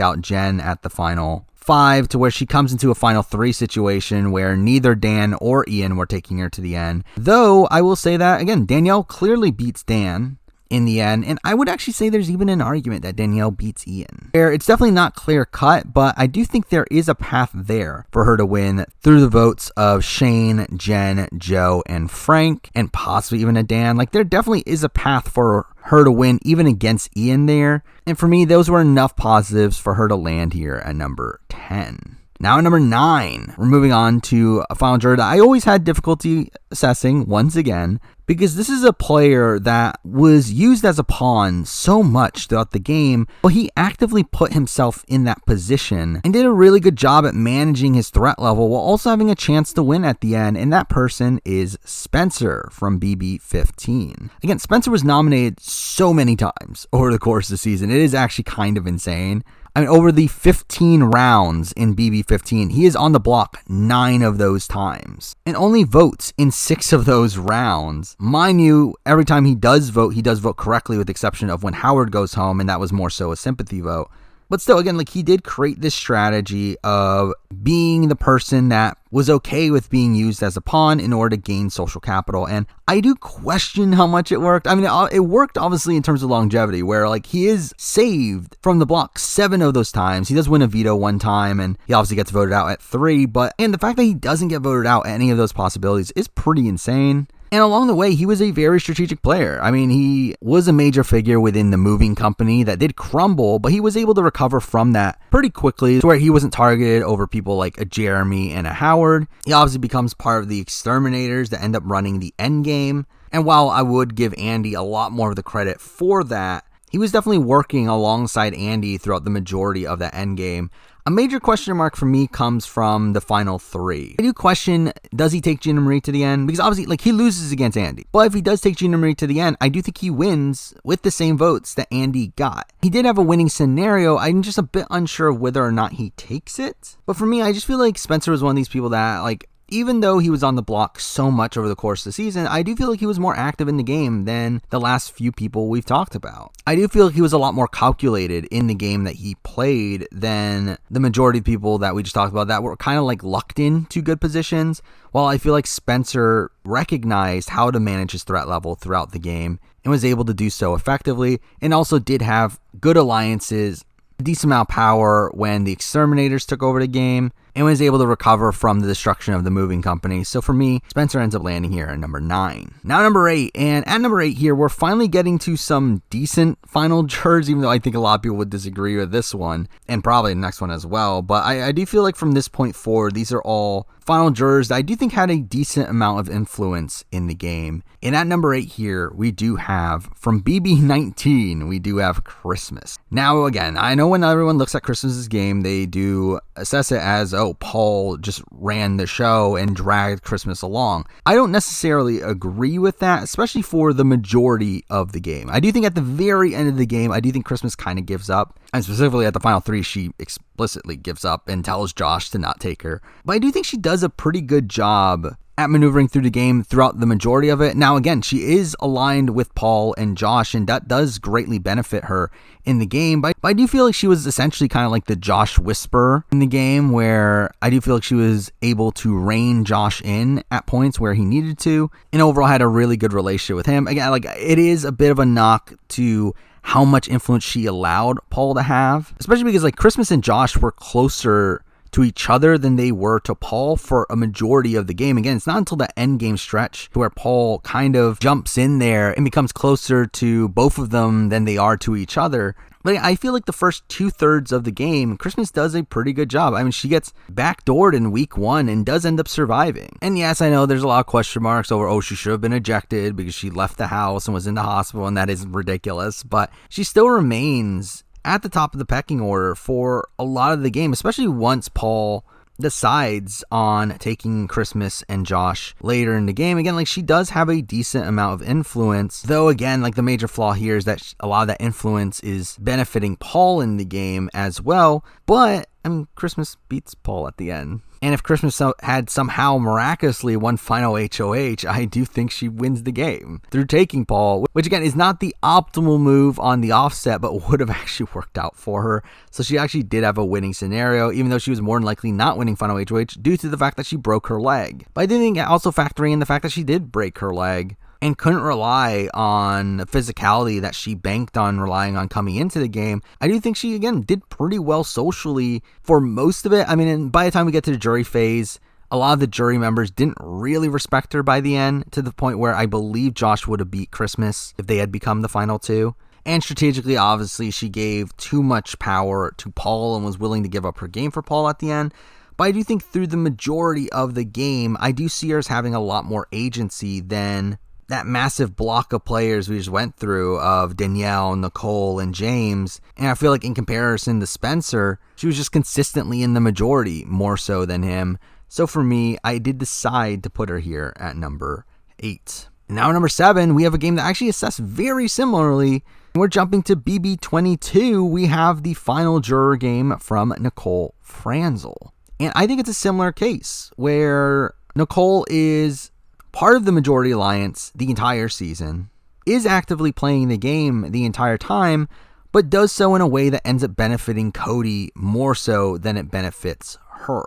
out Jen at the final 5, to where she comes into a final 3 situation where neither Dan or Ian were taking her to the end. Though, I will say that, again, Danielle clearly beats Dan in the end, and I would actually say there's even an argument that Danielle beats Ian. It's definitely not clear cut, but I do think there is a path there for her to win through the votes of Shane, Jen, Joe, and Frank, and possibly even a Dan. Like, there definitely is a path for her to win even against Ian there, and for me, those were enough positives for her to land here at number 10. Now at number 9, we're moving on to a final juror that I always had difficulty assessing once again, because this is a player that was used as a pawn so much throughout the game, but he actively put himself in that position and did a really good job at managing his threat level while also having a chance to win at the end, and that person is Spencer from BB15. Again, Spencer was nominated so many times over the course of the season. It is actually kind of insane. I mean, over the 15 rounds in BB15, he is on the block 9 of those times and only votes in 6 of those rounds. Mind you, every time he does vote correctly, with the exception of when Howard goes home, and that was more so a sympathy vote. But still, again, like he did create this strategy of being the person that was okay with being used as a pawn in order to gain social capital. And I do question how much it worked. I mean, it worked obviously in terms of longevity, where like he is saved from the block 7 of those times. He does win a veto 1 time, and he obviously gets voted out at 3. And the fact that he doesn't get voted out at any of those possibilities is pretty insane. And along the way, he was a very strategic player. I mean, he was a major figure within the moving company that did crumble, but he was able to recover from that pretty quickly to where he wasn't targeted over people like a Jeremy and a Howard. He obviously becomes part of the exterminators that end up running the end game. And while I would give Andy a lot more of the credit for that, he was definitely working alongside Andy throughout the majority of that end game. A major question mark for me comes from the final 3. I do question, does he take Gina Marie to the end? Because obviously, like, he loses against Andy. But if he does take Gina Marie to the end, I do think he wins with the same votes that Andy got. He did have a winning scenario. I'm just a bit unsure of whether or not he takes it. But for me, I just feel like Spencer was one of these people that, like, even though he was on the block so much over the course of the season, I do feel like he was more active in the game than the last few people we've talked about. I do feel like he was a lot more calculated in the game that he played than the majority of people that we just talked about that were kind of like lucked into good positions, while I feel like Spencer recognized how to manage his threat level throughout the game and was able to do so effectively, and also did have good alliances, a decent amount of power when the exterminators took over the game, and was able to recover from the destruction of the moving company. So for me, Spencer ends up landing here at number 9. Now number 8, and at number 8 here, we're finally getting to some decent final jurors, even though I think a lot of people would disagree with this one, and probably the next one as well. But I do feel like from this point forward, these are all final jurors that I do think had a decent amount of influence in the game. And at number 8 here, we do have, from BB19, we do have Christmas. Now again, I know when everyone looks at Christmas's game, they do assess it as, oh, Paul just ran the show and dragged Christmas along. I don't necessarily agree with that, especially for the majority of the game. I do think at the very end of the game, I do think Christmas kind of gives up. And specifically at the final 3, she explicitly gives up and tells Josh to not take her. But I do think she does a pretty good job at maneuvering through the game throughout the majority of it. Now, again, she is aligned with Paul and Josh, and that does greatly benefit her in the game. But I do feel like she was essentially kind of like the Josh whisperer in the game, where I do feel like she was able to rein Josh in at points where he needed to, and overall had a really good relationship with him. Again, like, it is a bit of a knock to how much influence she allowed Paul to have, especially because like Christmas and Josh were closer to each other than they were to Paul for a majority of the game. Again, it's not until the end game stretch where Paul kind of jumps in there and becomes closer to both of them than they are to each other. But I feel like the first 2/3 of the game, Christmas does a pretty good job. I mean, she gets backdoored in week 1 and does end up surviving. And yes, I know there's a lot of question marks over, oh, she should have been ejected because she left the house and was in the hospital, and that is ridiculous. But she still remains at the top of the pecking order for a lot of the game, especially once Paul decides on taking Christmas and Josh later in the game. Again, like, she does have a decent amount of influence, though again, like, the major flaw here is that a lot of that influence is benefiting Paul in the game as well. But I mean, Christmas beats Paul at the end. And if Christmas had somehow miraculously won final HOH, I do think she wins the game through taking Paul, which again is not the optimal move on the offset, but would have actually worked out for her. So she actually did have a winning scenario, even though she was more than likely not winning final HOH due to the fact that she broke her leg. But I do think also factoring in the fact that she did break her leg and couldn't rely on the physicality that she banked on relying on coming into the game, I do think she, again, did pretty well socially for most of it. I mean, and by the time we get to the jury phase, a lot of the jury members didn't really respect her by the end, to the point where I believe Josh would have beat Christmas if they had become the final 2. And strategically, obviously, she gave too much power to Paul and was willing to give up her game for Paul at the end. But I do think through the majority of the game, I do see her as having a lot more agency than that massive block of players we just went through of Danielle, Nicole, and James. And I feel like in comparison to Spencer, she was just consistently in the majority more so than him. So for me, I did decide to put her here at number 8. And now number 7, we have a game that actually assessed very similarly. We're jumping to BB22. We have the final juror game from Nicole Franzel. And I think it's a similar case where Nicole is part of the majority alliance the entire season, is actively playing the game the entire time, but does so in a way that ends up benefiting Cody more so than it benefits her.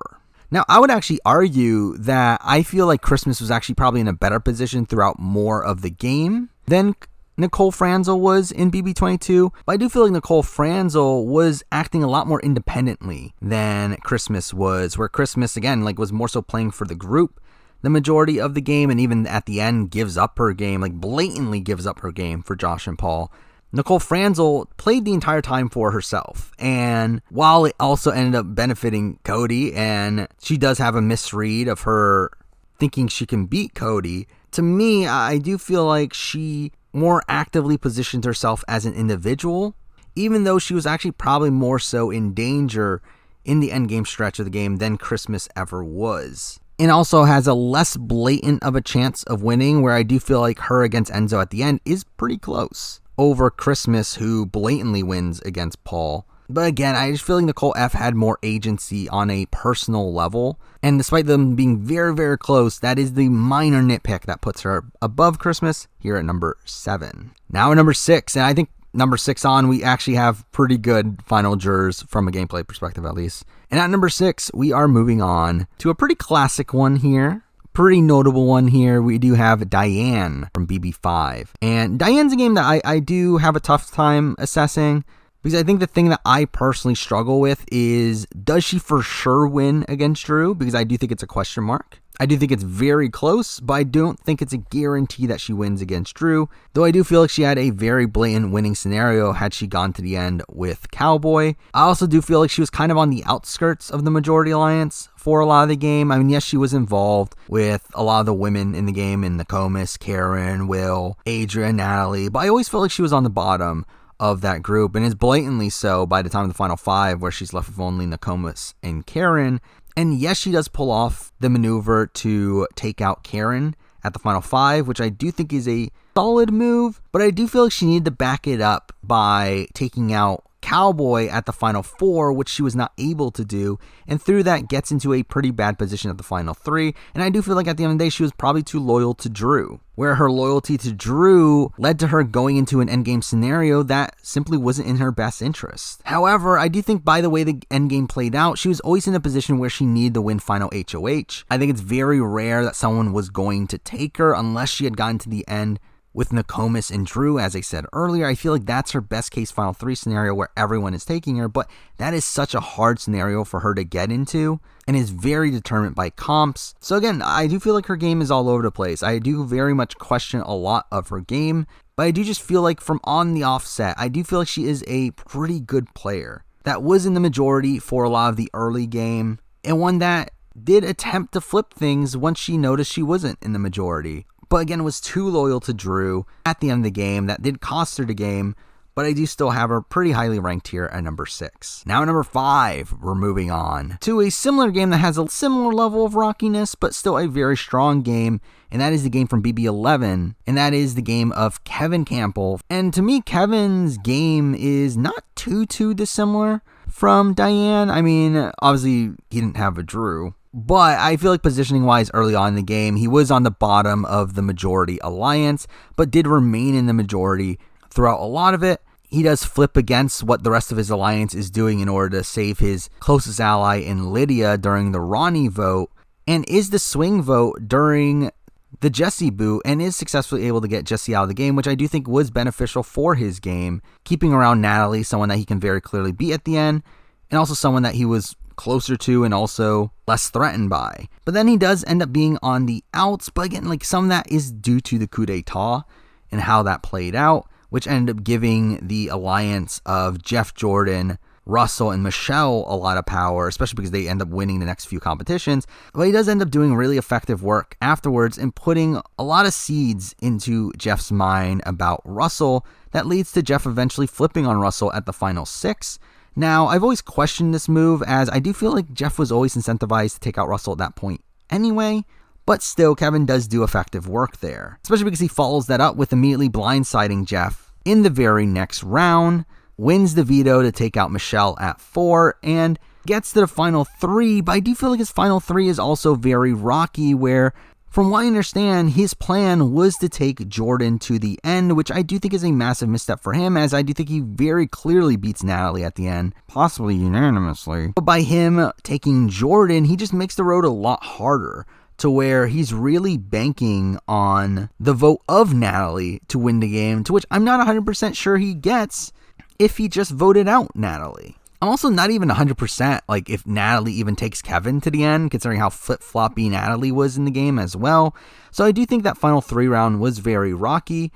Now, I would actually argue that I feel like Christmas was actually probably in a better position throughout more of the game than Nicole Franzel was in BB22, but I do feel like Nicole Franzel was acting a lot more independently than Christmas was, where Christmas, again, like was more so playing for the group the majority of the game, and even at the end gives up her game, like blatantly gives up her game for Josh and Paul. Nicole Franzel played the entire time for herself, and while it also ended up benefiting Cody, and she does have a misread of her thinking she can beat Cody, to me, I do feel like she more actively positioned herself as an individual, even though she was actually probably more so in danger in the endgame stretch of the game than Christmas ever was. And also has a less blatant of a chance of winning, where I do feel like her against Enzo at the end is pretty close over Christmas, who blatantly wins against Paul. But again, I just feel like Nicole F had more agency on a personal level. And despite them being very, very close, that is the minor nitpick that puts her above Christmas here at number 7. Now at number 6, and I think number 6 on, we actually have pretty good final jurors from a gameplay perspective at least. And at number 6, we are moving on to a pretty classic one here. Pretty notable one here. We do have Diane from BB5. And Diane's a game that I do have a tough time assessing, because I think the thing that I personally struggle with is, does she for sure win against Drew? Because I do think it's a question mark. I do think it's very close, but I don't think it's a guarantee that she wins against Drew. Though I do feel like she had a very blatant winning scenario had she gone to the end with Cowboy. I also do feel like she was kind of on the outskirts of the majority alliance for a lot of the game. I mean, yes, she was involved with a lot of the women in the game, in Nokomis, Karen, Will, Adrian, Natalie, but I always felt like she was on the bottom of that group, and is blatantly so by the time of the final 5, where she's left with only Nokomis and Karen. And yes, she does pull off the maneuver to take out Karen at the final 5, which I do think is a solid move, but I do feel like she needed to back it up by taking out Cowboy at the final 4, which she was not able to do, and through that gets into a pretty bad position at the final 3. And I do feel like at the end of the day, she was probably too loyal to Drew, where her loyalty to Drew led to her going into an endgame scenario that simply wasn't in her best interest. However, I do think by the way the endgame played out, she was always in a position where she needed to win final HOH. I think it's very rare that someone was going to take her unless she had gotten to the end with Nokomis and Drew. As I said earlier, I feel like that's her best case final 3 scenario where everyone is taking her, but that is such a hard scenario for her to get into and is very determined by comps. So again, I do feel like her game is all over the place. I do very much question a lot of her game, but I do just feel like from on the offset, I do feel like she is a pretty good player that was in the majority for a lot of the early game, and one that did attempt to flip things once she noticed she wasn't in the majority. But again, was too loyal to Drew at the end of the game. That did cost her the game, but I do still have her pretty highly ranked here at number 6. Now at number 5, we're moving on to a similar game that has a similar level of rockiness, but still a very strong game, and that is the game from BB11, and that is the game of Kevin Campbell. And to me, Kevin's game is not too dissimilar from Diane. I mean, obviously, he didn't have a Drew, but I feel like positioning-wise early on in the game, he was on the bottom of the majority alliance, but did remain in the majority throughout a lot of it. He does flip against what the rest of his alliance is doing in order to save his closest ally in Lydia during the Ronnie vote, and is the swing vote during the Jesse boot, and is successfully able to get Jesse out of the game, which I do think was beneficial for his game, keeping around Natalie, someone that he can very clearly beat at the end, and also someone that he was closer to and also less threatened by. But then he does end up being on the outs, but again, like some of that is due to the coup d'etat and how that played out, which ended up giving the alliance of Jeff Jordan, Russell, and Michelle a lot of power, especially because they end up winning the next few competitions. But he does end up doing really effective work afterwards and putting a lot of seeds into Jeff's mind about Russell that leads to Jeff eventually flipping on Russell at the final 6. Now, I've always questioned this move, as I do feel like Jeff was always incentivized to take out Russell at that point anyway, but still, Kevin does do effective work there, especially because he follows that up with immediately blindsiding Jeff in the very next round, wins the veto to take out Michelle at 4, and gets to the final 3, but I do feel like his final 3 is also very rocky, where From what I understand, his plan was to take Jordan to the end, which I do think is a massive misstep for him, as I do think he very clearly beats Natalie at the end, possibly unanimously. But by him taking Jordan, he just makes the road a lot harder, to where he's really banking on the vote of Natalie to win the game, to which I'm not 100% sure he gets if he just voted out Natalie. I'm also not even 100% like if Natalie even takes Kevin to the end, considering how flip-floppy Natalie was in the game as well. So I do think that final 3 round was very rocky.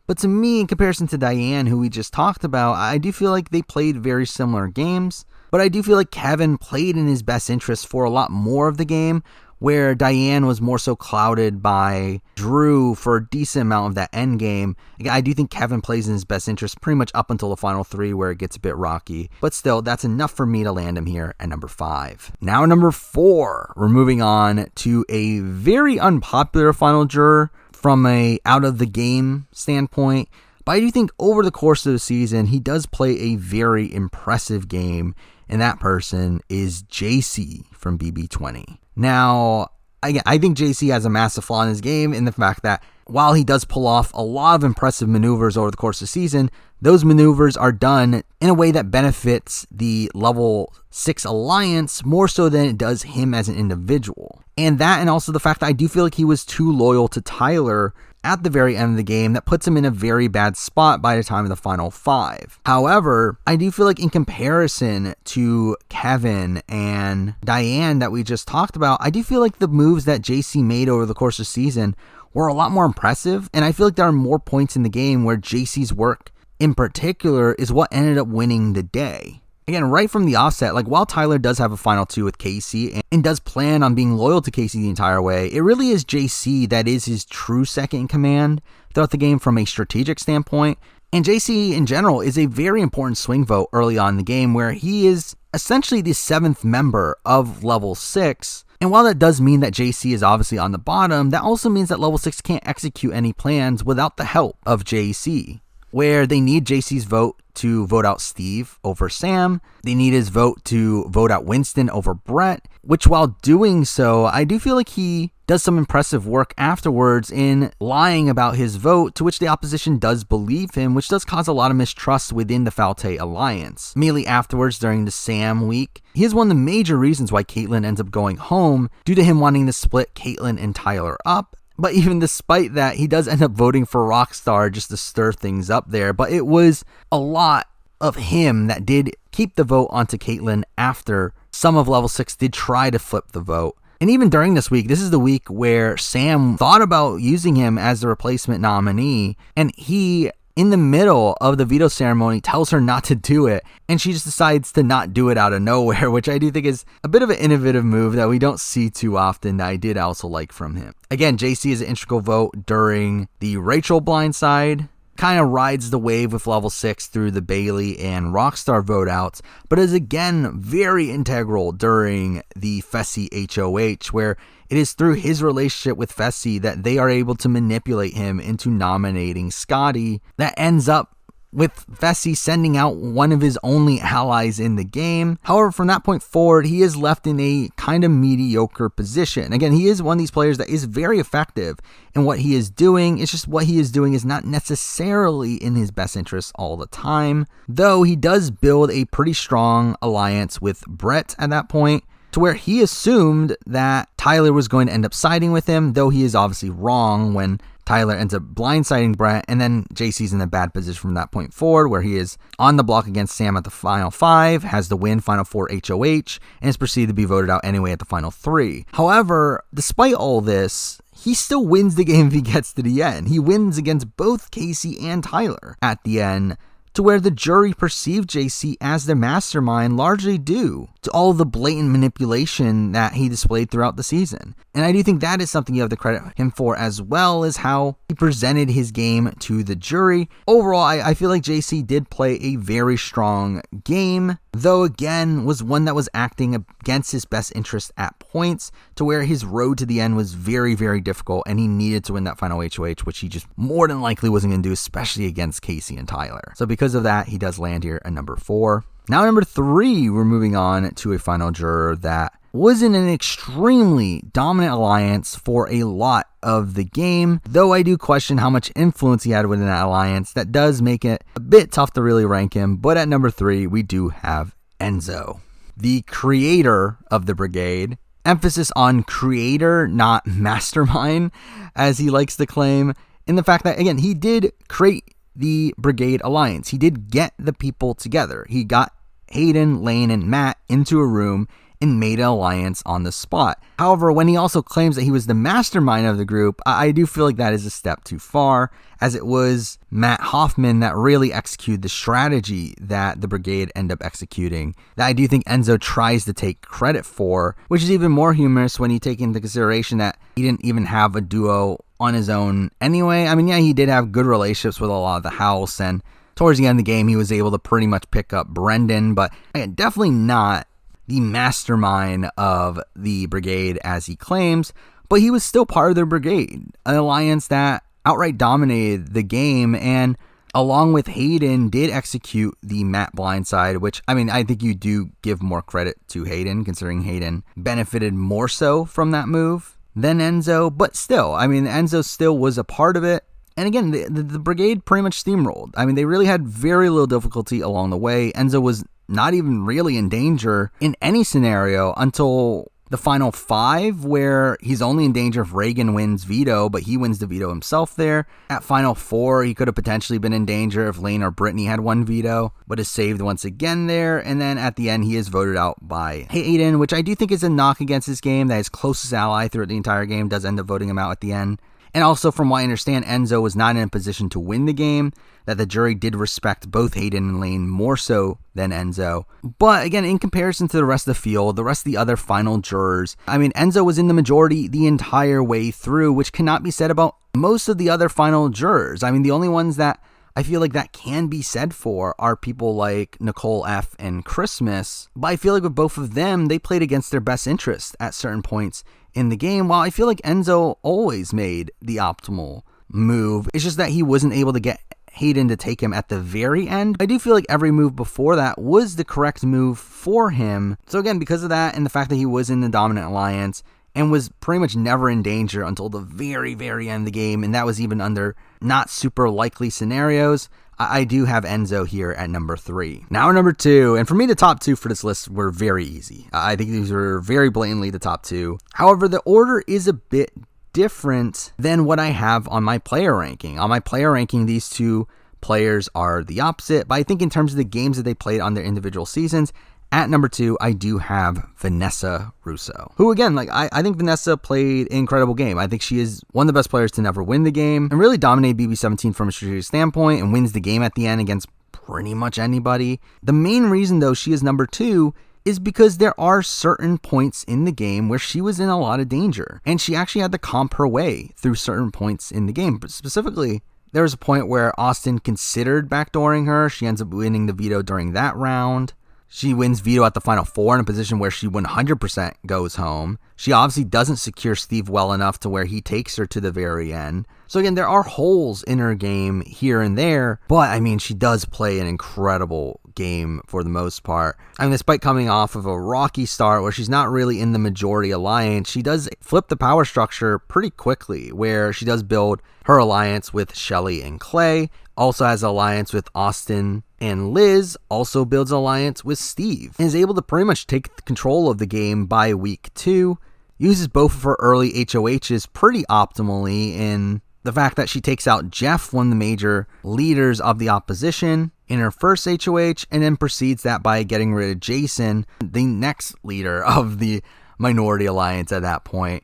But to me, in comparison to Diane, who we just talked about, I do feel like they played very similar games. But I do feel like Kevin played in his best interest for a lot more of the game, where Diane was more so clouded by Drew for a decent amount of that end game. I do think Kevin plays in his best interest pretty much up until the final 3, where it gets a bit rocky. But still, that's enough for me to land him here at number 5. Now number 4, we're moving on to a very unpopular final juror from a out of the game standpoint. But I do think over the course of the season, he does play a very impressive game, and that person is JC from BB20. Now, I think JC has a massive flaw in his game in the fact that while he does pull off a lot of impressive maneuvers over the course of the season, those maneuvers are done in a way that benefits the level 6 alliance more so than it does him as an individual. And that, and also the fact that I do feel like he was too loyal to Tyler at the very end of the game, that puts him in a very bad spot by the time of the final 5. However, I do feel like in comparison to Kevin and Diane that we just talked about, I do feel like the moves that JC made over the course of the season were a lot more impressive, and I feel like there are more points in the game where JC's work in particular is what ended up winning the day. Again, right from the offset, like while Tyler does have a final 2 with Casey and does plan on being loyal to Casey the entire way, it really is JC that is his true second in command throughout the game from a strategic standpoint. And JC in general is a very important swing vote early on in the game, where he is essentially the 7th member of level 6. And while that does mean that JC is obviously on the bottom, that also means that level 6 can't execute any plans without the help of JC, where they need JC's vote to vote out Steve over Sam. They need his vote to vote out Winston over Brett, which while doing so, I do feel like he does some impressive work afterwards in lying about his vote, to which the opposition does believe him, which does cause a lot of mistrust within the Falte Alliance. Immediately afterwards, during the Sam week, he is one of the major reasons why Caitlyn ends up going home, due to him wanting to split Caitlyn and Tyler up. But even despite that, he does end up voting for Rockstar just to stir things up there. But it was a lot of him that did keep the vote onto Caitlyn after some of level 6 did try to flip the vote. And even during this week, this is the week where Sam thought about using him as the replacement nominee, and he, in the middle of the veto ceremony, tells her not to do it, and she just decides to not do it out of nowhere, which I do think is a bit of an innovative move that we don't see too often, that I did also like from him. Again, JC is an integral vote during the Rachel blindside, kind of rides the wave with level 6 through the Bailey and Rockstar vote outs, but is again very integral during the Fessy HOH, where it is through his relationship with Fessy that they are able to manipulate him into nominating Scotty, that ends up with Fessy sending out one of his only allies in the game. However, from that point forward, he is left in a kind of mediocre position. Again, he is one of these players that is very effective in what he is doing. It's just what he is doing is not necessarily in his best interest all the time, though he does build a pretty strong alliance with Brett at that point, to where he assumed that Tyler was going to end up siding with him, though he is obviously wrong when Tyler ends up blindsiding Brett, and then JC's in a bad position from that point forward, where he is on the block against Sam at the final 5, has the win final 4 HOH, and is proceeded to be voted out anyway at the final 3. However, despite all this, he still wins the game if he gets to the end. He wins against both Casey and Tyler at the end, to where the jury perceived JC as the mastermind, largely due to all the blatant manipulation that he displayed throughout the season. And I do think that is something you have to credit him for, as well as how he presented his game to the jury. Overall, I feel like JC did play a very strong game, though again was one that was acting against his best interest at points, to where his road to the end was very, very difficult, and he needed to win that final HOH, which he just more than likely wasn't going to do, especially against Casey and Tyler. So because of that, he does land here at number 4. Now number 3, we're moving on to a final juror that was in an extremely dominant alliance for a lot of the game, though I do question how much influence he had within that alliance. That does make it a bit tough to really rank him, but at number 3, we do have Enzo, the creator of the brigade. Emphasis on creator, not mastermind, as he likes to claim, in the fact that, again, he did create the brigade alliance. He did get the people together. He got Hayden, Lane, and Matt into a room and made an alliance on the spot. However, when he also claims that he was the mastermind of the group, I do feel like that is a step too far, as it was Matt Hoffman that really executed the strategy that the brigade ended up executing, that I do think Enzo tries to take credit for, which is even more humorous when you take into consideration that he didn't even have a duo on his own anyway. I mean, yeah, he did have good relationships with a lot of the house, and towards the end of the game, he was able to pretty much pick up Brendan, but again, definitely not the mastermind of the brigade as he claims, but he was still part of the brigade, an alliance that outright dominated the game, and along with Hayden did execute the Matt blindside, which, I mean, I think you do give more credit to Hayden, considering Hayden benefited more so from that move than Enzo, but still, I mean, Enzo still was a part of it. And again, the brigade pretty much steamrolled. I mean, they really had very little difficulty along the way. Enzo was not even really in danger in any scenario until the final 5, where he's only in danger if Reagan wins veto, but he wins the veto himself there. At final 4, he could have potentially been in danger if Lane or Brittany had one veto, but is saved once again there. And then at the end, he is voted out by Hayden, which I do think is a knock against his game, that his closest ally throughout the entire game does end up voting him out at the end. And also, from what I understand, Enzo was not in a position to win the game, that the jury did respect both Hayden and Lane more so than Enzo. But again, in comparison to the rest of the field, the rest of the other final jurors, I mean, Enzo was in the majority the entire way through, which cannot be said about most of the other final jurors. I mean, the only ones that I feel like that can be said for are people like Nicole F. and Christmas. But I feel like with both of them, they played against their best interest at certain points in the game, while I feel like Enzo always made the optimal move. It's just that he wasn't able to get Hayden to take him at the very end. I do feel like every move before that was the correct move for him. So again, because of that and the fact that he was in the dominant alliance and was pretty much never in danger until the very, very end of the game, and that was even under not super likely scenarios, I do have Enzo here at number 3. Now number 2, and for me the top 2 for this list were very easy. I think these were very blatantly the top 2. However, the order is a bit different than what I have on my player ranking. On my player ranking, these two players are the opposite, but I think in terms of the games that they played on their individual seasons, at number 2, I do have Vanessa Russo, who again, I think Vanessa played an incredible game. I think she is one of the best players to never win the game and really dominate BB17 from a strategic standpoint and wins the game at the end against pretty much anybody. The main reason though she is number 2 is because there are certain points in the game where she was in a lot of danger, and she actually had to comp her way through certain points in the game. But specifically, there was a point where Austin considered backdooring her. She ends up winning the veto during that round. She wins veto at the final 4 in a position where she 100% goes home. She obviously doesn't secure Steve well enough to where he takes her to the very end. So again, there are holes in her game here and there, but I mean, she does play an incredible game for the most part. I mean, despite coming off of a rocky start where she's not really in the majority alliance, she does flip the power structure pretty quickly, where she does build her alliance with Shelly and Clay, also has an alliance with Austin and Liz, also builds an alliance with Steve, and is able to pretty much take control of the game by week 2, uses both of her early HOHs pretty optimally in the fact that she takes out Jeff, one of the major leaders of the opposition, in her first HOH, and then proceeds that by getting rid of Jason, the next leader of the minority alliance at that point,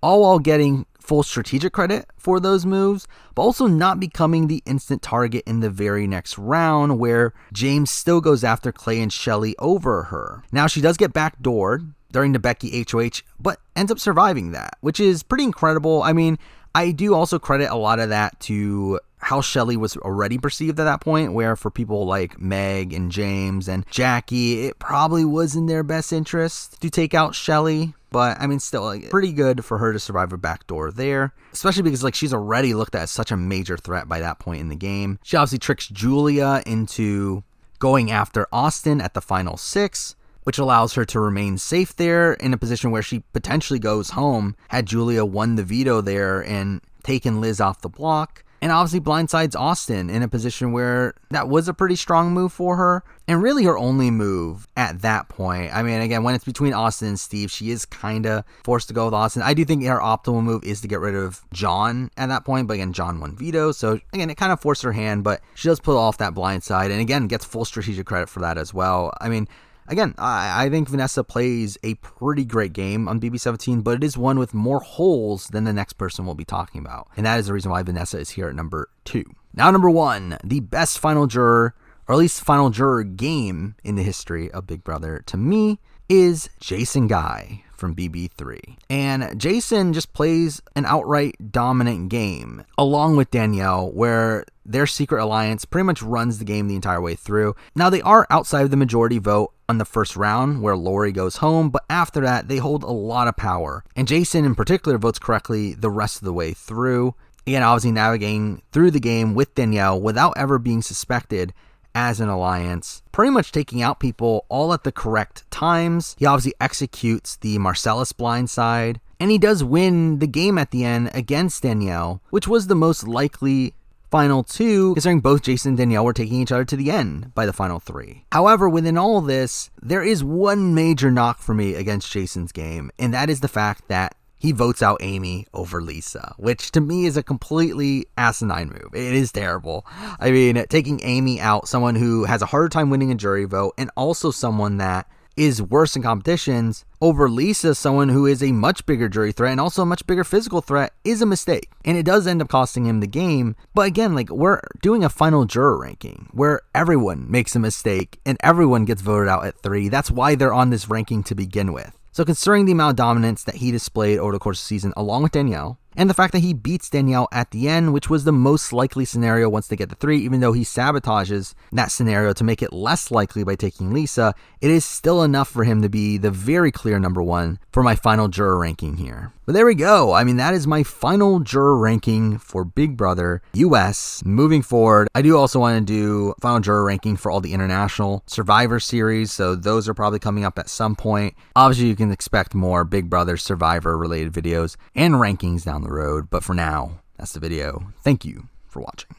all while getting full strategic credit for those moves, but also not becoming the instant target in the very next round, where James still goes after Clay and Shelly over her. Now, she does get backdoored during the Becky HOH, but ends up surviving that, which is pretty incredible. I mean, I do also credit a lot of that to how Shelly was already perceived at that point, where for people like Meg and James and Jackie, it probably was in their best interest to take out Shelly. But I mean, still, pretty good for her to survive a backdoor there, especially because she's already looked at as such a major threat by that point in the game. She obviously tricks Julia into going after Austin at the final 6, which allows her to remain safe there in a position where she potentially goes home had Julia won the veto there and taken Liz off the block. And obviously blindsides Austin in a position where that was a pretty strong move for her. And really her only move at that point. I mean, again, when it's between Austin and Steve, she is kind of forced to go with Austin. I do think her optimal move is to get rid of John at that point. But again, John won veto. So again, it kind of forced her hand. But she does pull off that blindside. And again, gets full strategic credit for that as well. I mean, again, I think Vanessa plays a pretty great game on BB17, but it is one with more holes than the next person we'll be talking about. And that is the reason why Vanessa is here at number 2. Now, number 1, the best final juror, or at least final juror game in the history of Big Brother, to me, is Jason Guy from BB3. And Jason just plays an outright dominant game, along with Danielle, where their secret alliance pretty much runs the game the entire way through. Now, they are outside of the majority vote on the first round, where Lori goes home, but after that, they hold a lot of power. And Jason, in particular, votes correctly the rest of the way through. Again, obviously navigating through the game with Danielle without ever being suspected as an alliance, pretty much taking out people all at the correct times. He obviously executes the Marcellus blindside, and he does win the game at the end against Danielle, which was the most likely final 2, considering both Jason and Danielle were taking each other to the end by the final 3. However, within all of this, there is one major knock for me against Jason's game, and that is the fact that he votes out Amy over Lisa, which to me is a completely asinine move. It is terrible. I mean, taking Amy out, someone who has a harder time winning a jury vote, and also someone that is worse in competitions, over Lisa, someone who is a much bigger jury threat and also a much bigger physical threat, is a mistake. And it does end up costing him the game. But again, like, we're doing a final juror ranking where everyone makes a mistake and everyone gets voted out at 3. That's why they're on this ranking to begin with. So considering the amount of dominance that he displayed over the course of the season along with Danielle, and the fact that he beats Danielle at the end, which was the most likely scenario once they get to 3, even though he sabotages that scenario to make it less likely by taking Lisa, it is still enough for him to be the very clear number 1 for my final juror ranking here. But there we go. I mean, that is my final juror ranking for Big Brother US. Moving forward, I do also want to do final juror ranking for all the international Survivor series, so those are probably coming up at some point. Obviously, you can expect more Big Brother Survivor related videos and rankings down the road, but for now, that's the video. Thank you for watching.